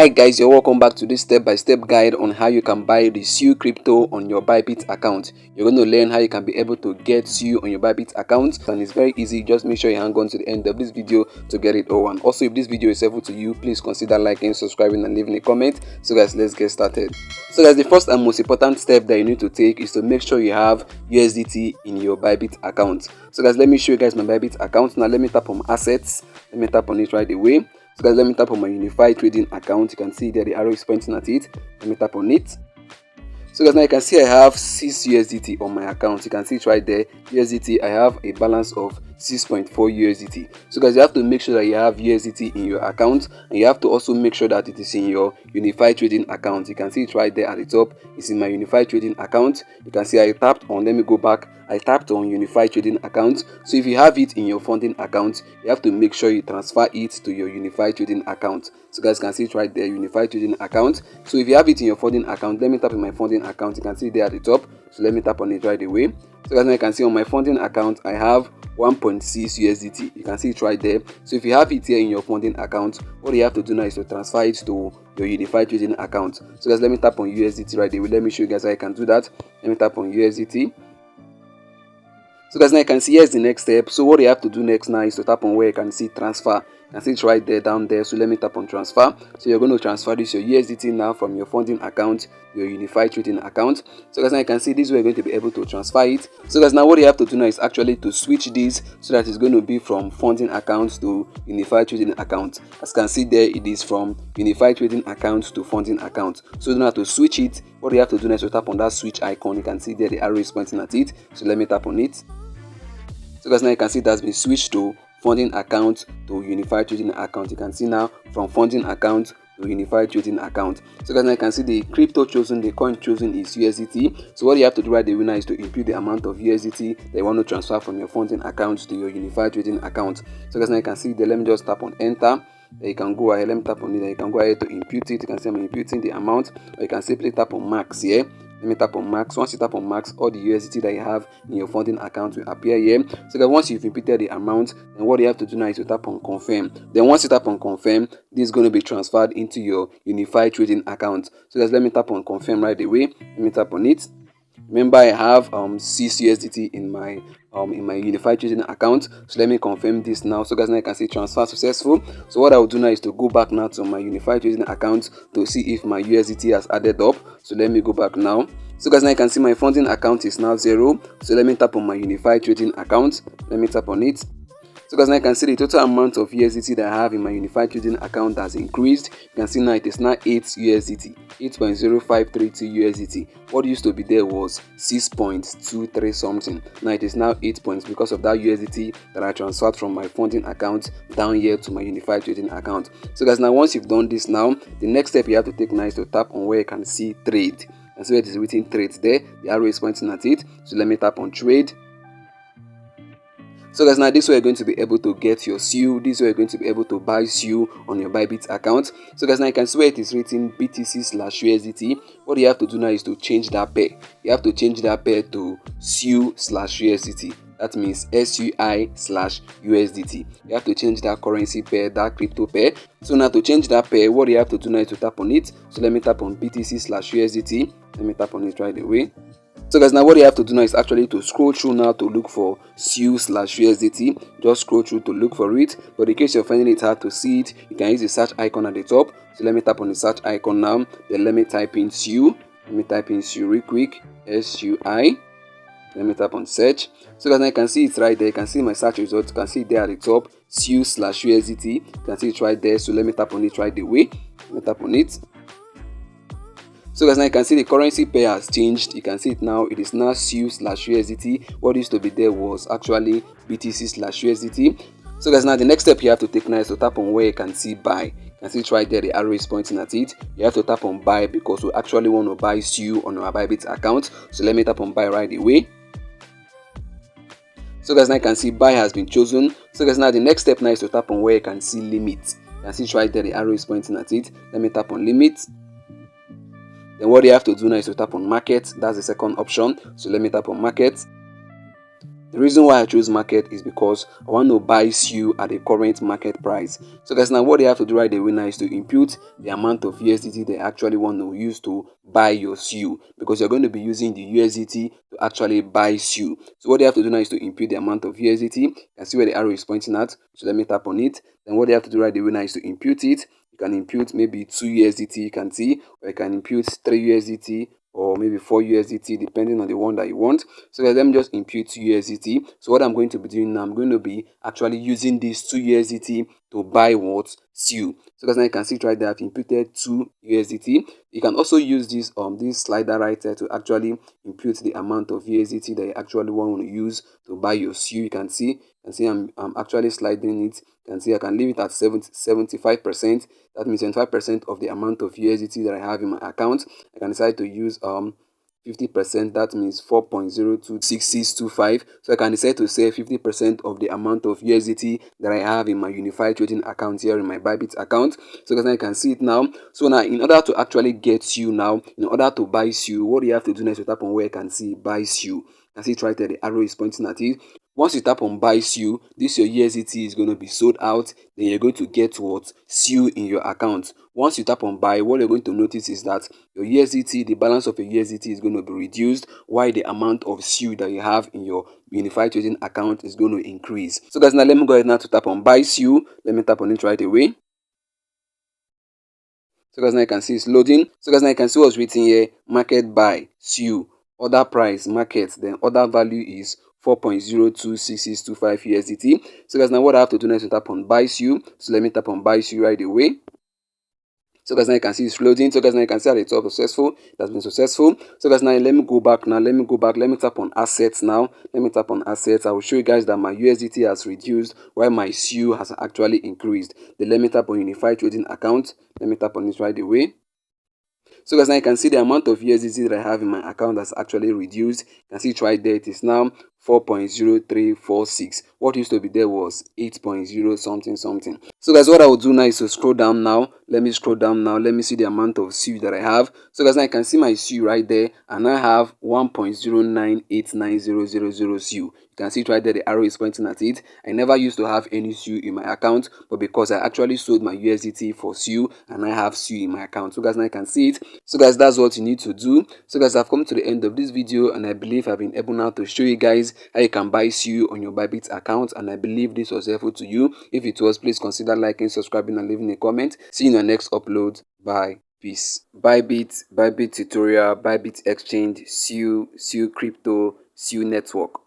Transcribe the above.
Hi guys, you're welcome back to this step-by-step guide on how you can buy the SUI crypto on your Bybit account. You're going to learn how you can be able to get SUI on your Bybit account, and it's very easy. Just make sure you hang on to the end of this video to get it all. And also, if this video is helpful to you, please consider liking, subscribing and leaving a comment. So guys, let's get started. So guys, the first and most important step that you need to take is to make sure you have USDT in your Bybit account. So guys, let me show you guys my Bybit account. Now let me tap on assets. Let me tap on it right away. So guys, let me tap on my unified trading account. You can see there the arrow is pointing at it. Let me tap on it. So guys, now you can see I have 6 USDT on my account. You can see it right there. USDT, I have a balance of 6.4 USDT. So guys, you have to make sure that you have USDT in your account, and you have to also make sure that it is in your unified trading account. You can see it right there at the top. It's in my unified trading account. You can see I tapped on, let me go back. I tapped on unified trading account. So if you have it in your funding account, you have to make sure you transfer it to your unified trading account. So guys can see it right there, unified trading account. So if you have it in your funding account, let me tap in my funding account. You can see it there at the top. So let me tap on it right away. So guys, now you can see on my funding account I have 1.6 USDT. You can see it right there. So if you have it here in your funding account, what you have to do now is to transfer it to your unified trading account. So guys, let me tap on USDT right away. Let me show you guys how I can do that. Let me tap on USDT. So guys, now you can see here's the next step. So what you have to do next now is to tap on where you can see transfer. You can see it right there down there. So let me tap on transfer. So you're going to transfer this your USDT now from your funding account to your unified trading account. So guys, now you can see this is where you're going to be able to transfer it. So guys, now what you have to do now is actually to switch this so that it's going to be from funding account to unified trading account. As you can see there, it is from unified trading account to funding account. So you don't have to switch it. What you have to do now is to tap on that switch icon. You can see there the arrow is pointing at it. So let me tap on it. So guys, now you can see it has been switched to funding account to unified trading account. You can see now from funding account to unified trading account. So guys, now you can see the crypto chosen, the coin chosen is USDT. So what you have to do right away now is to input the amount of USDT that you want to transfer from your funding account to your unified trading account. So guys, now you can see there, let me just tap on enter. Then you can go ahead, let me tap on it, then you can go ahead to input it. You can see I'm inputting the amount, or you can simply tap on max here. Let me tap on max. Once you tap on max, all the USDT that you have in your funding account will appear here. So that once you've inputted the amount, then what you have to do now is to tap on confirm. Then once you tap on confirm, this is going to be transferred into your unified trading account. So guys, let me tap on confirm right away. Let me tap on it. Remember, I have 6 USDT in my unified trading account. So let me confirm this now. So guys, now you can see transfer successful. So what I will do now is to go back now to my unified trading account to see if my USDT has added up. So let me go back now. So guys, now you can see my funding account is now 0. So let me tap on my unified trading account. Let me tap on it. So guys, now you can see the total amount of USDT that I have in my unified trading account has increased. You can see now it is now 8 USDT, 8.0532 USDT. What used to be there was 6.23 something. Now it is now 8 points because of that USDT that I transferred from my funding account down here to my unified trading account. So guys, now once you've done this now, the next step you have to take now is to tap on where you can see trade. And so it is written trade there. The arrow is pointing at it. So let me tap on trade. So guys, now this way you're going to be able to get your SUI. This way you're going to be able to buy SUI on your Bybit account. So guys, now you can see where it is written BTC/USDT. What you have to do now is to change that pair. You have to change that pair to SUI/USDT. That means SUI/USDT. You have to change that currency pair, that crypto pair. So now to change that pair, what you have to do now is to tap on it. So let me tap on BTC/USDT. Let me tap on it right away. So guys, now what you have to do now is actually to scroll through now to look for SUI/USDT. Just scroll through to look for it. But in case you're finding it hard to see it, you can use the search icon at the top. So let me tap on the search icon now. Then let me type in SUI. Let me type in SUI real quick. SUI. Let me tap on search. So guys, now you can see it right there. You can see my search results. You can see it there at the top. SUI/USDT. You can see it right there. So let me tap on it right away. Let me tap on it. So guys, now you can see the currency pair has changed. You can see it now. It is now SUI/USDT. What used to be there was actually BTC/USDT. So guys, now the next step you have to take now is to tap on where you can see buy. You can see it right there. The arrow is pointing at it. You have to tap on buy because we actually want to buy SUI on our Bybit account. So let me tap on buy right away. So guys, now you can see buy has been chosen. So guys, now the next step now is to tap on where you can see limit. You can see it right there. The arrow is pointing at it. Let me tap on limit. Then what you have to do now is to tap on market. That's the second option. So let me tap on market. The reason why I chose market is because I want to buy SUI at the current market price. So guys, now what they have to do right away now is to impute the amount of USDT they actually want to use to buy your SUI, because you're going to be using the USDT to actually buy SUI. So what they have to do now is to impute the amount of USDT. You can see where the arrow is pointing at. So let me tap on it. Then what they have to do right away now is to impute it. You can impute maybe 2 USDT, you can see, or you can impute 3 USDT, or maybe 4 USDT, depending on the one that you want. So let me just impute USDT. So what I'm going to be doing now, I'm going to be actually using this 2 USDT to buy what? SUI. So guys, now you can see right there, I've imputed 2 USDT. You can also use this slider right there to actually impute the amount of USDT that you actually want to use to buy your SUI. You can see I'm actually sliding it. You can see I can leave it at 75%. That means 75% of the amount of USDT that I have in my account. I can decide to use 50%, that means 4.026625. So I can decide to save 50% of the amount of USDT that I have in my unified trading account here in my Bybit account. So guys, now you can see it now. So now, in order to actually get SUI now, in order to buy SUI, what you have to do next is tap on where you can see buy SUI. You can see it right there, the arrow is pointing at it. Once you tap on buy SUI, this your USDT is going to be sold out. Then you're going to get what? SUI in your account. Once you tap on buy, what you're going to notice is that your USDT, the balance of your USDT is going to be reduced, while the amount of SUI that you have in your unified trading account is going to increase. So guys, now let me go ahead now to tap on buy SUI. Let me tap on it right away. So guys, now you can see it's loading. So guys, now you can see what's written here: market buy SUI, order price market, then order value is 4.026625 USDT. So guys, now what I have to do next is tap on buy SUI. So let me tap on buy SUI right away. So guys, now you can see it's loading. So guys, now you can see at the top successful. It has been successful. So guys, now let me go back now. Let me tap on assets now. Let me tap on assets. I will show you guys that my USDT has reduced while my SUI has actually increased. Then let me tap on unified trading account. Let me tap on it right away. So guys, now you can see the amount of USDT that I have in my account has actually reduced. You can see it right there. It is now 4.0346. What used to be there was 8.0 something something. So guys, what I will do now is to scroll down now. Let me scroll down now. Let me see the amount of SUI that I have. So guys, now you can see my SUI right there, and I have 1.0989000 SUI. You can see it right there, the arrow is pointing at it. I never used to have any SUI in my account, but because I actually sold my USDT for SUI, and I have SUI in my account. So guys, now you can see it. So guys, that's what you need to do. So guys, I've come to the end of this video, and I believe I've been able now to show you guys how you can buy SUI on your Bybit account, and I believe this was helpful to you. If it was, please consider liking, subscribing, and leaving a comment. See you in the next upload. Bye. Peace. Bybit tutorial, Bybit exchange, SUI crypto, SUI network.